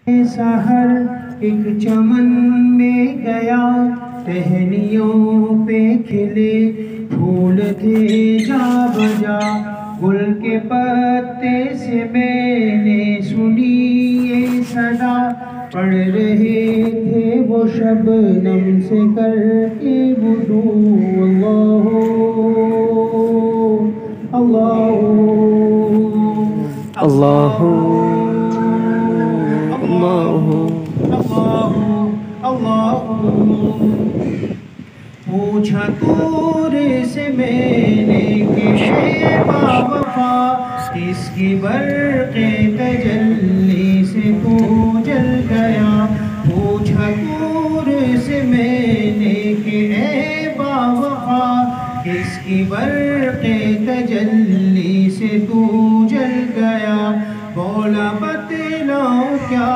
سحر ایک چمن میں گیا، ٹہنیوں پہ کھلے پھول تھے جا بجا، گل کے پتے سے میں نے سنی یہ صدا، پڑھ رہے تھے وہ شبنم سے کر کے وضو، اللہ اللہ اللہ پوچھا طور سے میں نے کہ اے باوفا، کس کی برق تجلی سے تو جل گیا؟ پوچھا طور سے میں نے کہ اے باوفا، کس کی برق تجلی سے تو جل گیا؟ بولا بتلاؤ کیا